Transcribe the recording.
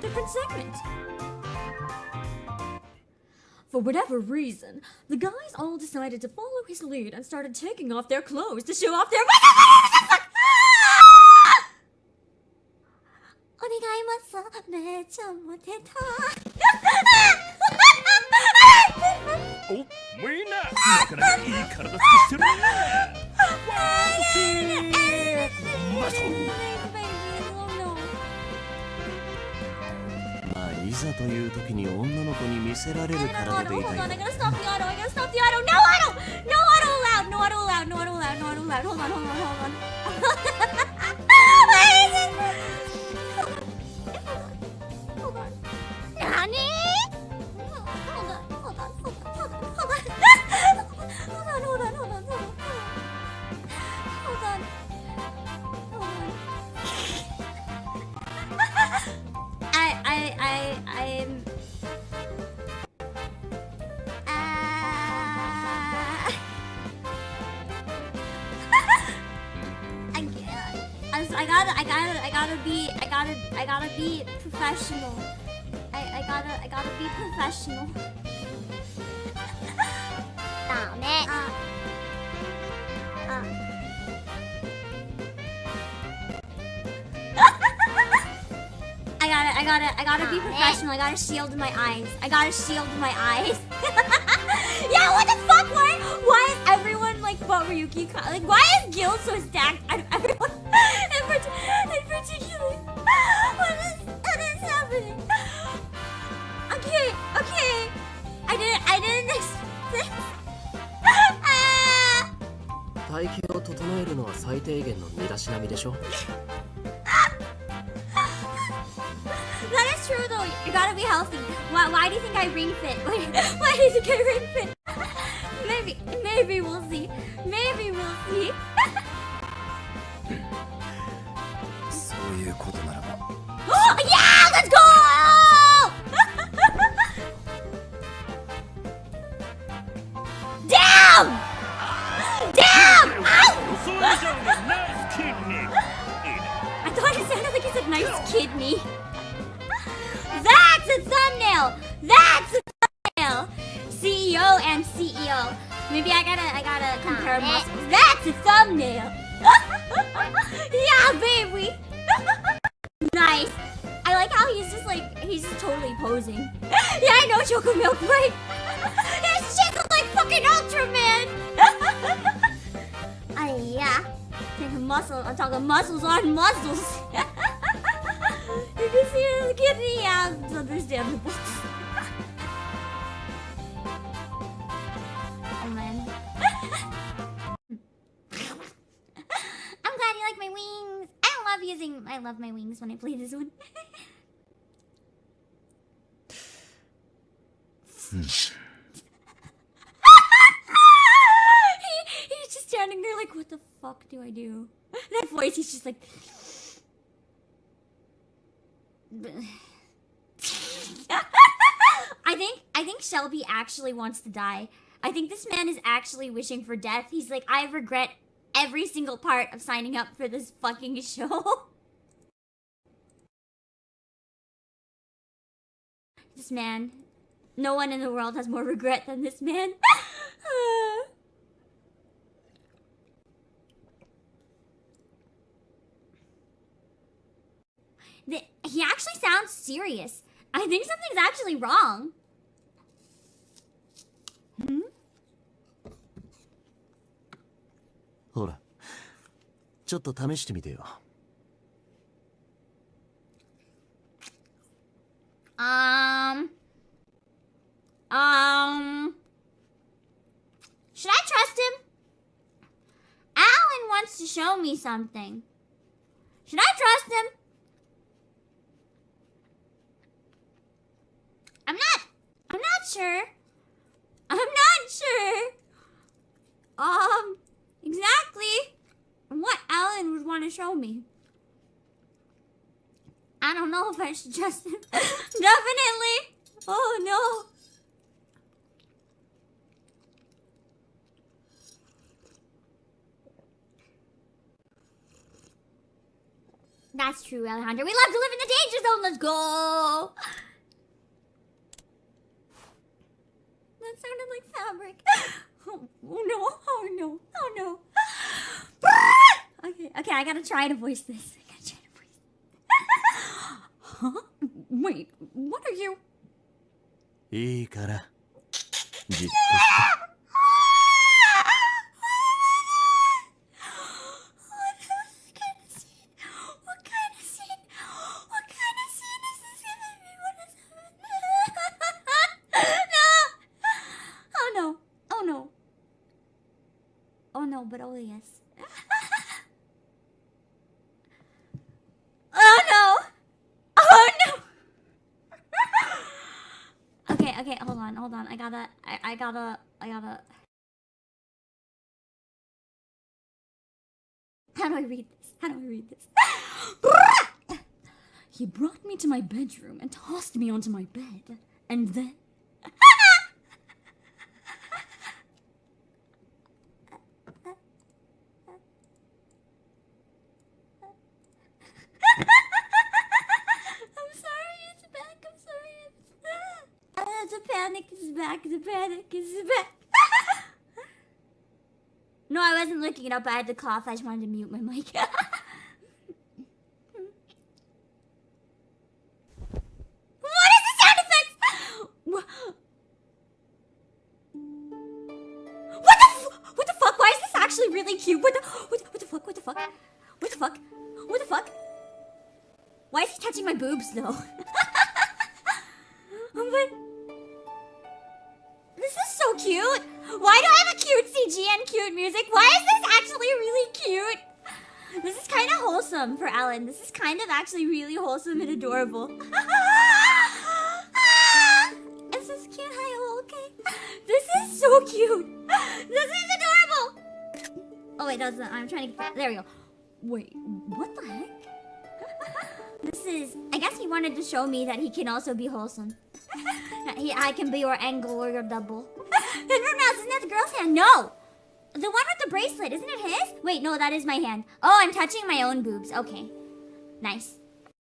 different segment. For whatever reason, the guys all decided to follow his lead and started taking off their clothes to show off their...いざという時に女の子に見せられる体でいたい。 Hold on, I gotta stop the auto, I gotta stop the auto. No auto! No auto allowed! No auto allowed! No auto allowed! No auto allowed! Hold on, hold on, hold on. Hold on. NANI? Hold on, hold on, hold on, hold on, hold on. Hold on, hold on, hold on, hold on. Hold on. Hold on. I'm... I gotta be professional. I gotta be professional. I gotta be professional. I gotta shield my eyes. I gotta shield my eyes. Yeah, what the fuck? Why is everyone like but Ryuki? Like, why is Gil so stacked? Everyone in particular. What is happening? Okay. I didn't expect this. 体型を整えるのは最低限の身だしなみでしょ。 That is true though. You gotta be healthy. Why do you think I ring fit? Why do you think I ring fit? Maybe we'll see. Maybe we'll see. そういうことならば。Oh yeah, let's go! Damn! Damn! Ow! I thought it sounded like it said nice kidney. That's a thumbnail! That's a thumbnail! CEO and CEO. Maybe I gotta compare muscles. That's a thumbnail! Yeah, baby! Nice! I like how he's just totally posing. Yeah, I know Choco Milk, right? His shit looks like fucking Ultraman! Yeah. I'm talking muscles on muscles. You can see his kidney, yeah, it's understandable. Oh man. I'm glad you like my wings. I love my wings when I play this one. He's just standing there like, what the fuck do I do? That voice, he's just like... I think Shelby actually wants to die. I think this man is actually wishing for death. He's like, I regret every single part of signing up for this fucking show. This man. No one in the world has more regret than this man. He actually sounds serious. I think something's actually wrong. Hmm? ほら、ちょっと試してみてよ。Should I trust him? Alan wants to show me something. Should I trust him? I'm not sure. I'm not sure. Exactly what Alan would want to show me. I don't know if I should trust him. Definitely. Oh no. That's true, Alejandro. We love to live in the danger zone. Let's go. sounded like fabric. Oh no, oh no, oh no. Okay, I gotta try to voice this. Huh? Wait, what are you? いいからじっとして Oh no, but oh yes. Oh no! Oh no! Okay, hold on. I gotta. How do I read this? He brought me to my bedroom and tossed me onto my bed. And then... The panic is back. No, I wasn't looking it up. I had to cough. I just wanted to mute my mic. What is the sound effects? What the fuck? Why is this actually really cute? What the fuck? Why is he touching my boobs though? But this is so cute. Why do I have a cute CG and cute music? Why is this actually really cute? This is kind of wholesome for Alan. This is kind of actually really wholesome and adorable. This is cute. Hi, okay. This is so cute. This is adorable. Oh wait, that's not. I'm trying to. There we go. Wait, what the heck? This is. I guess he wanted to show me that he can also be wholesome. I can be your angle or your double. Isn't that the girl's hand? No! The one with the bracelet, isn't it his? Wait, no, that is my hand. Oh, I'm touching my own boobs. Okay. Nice.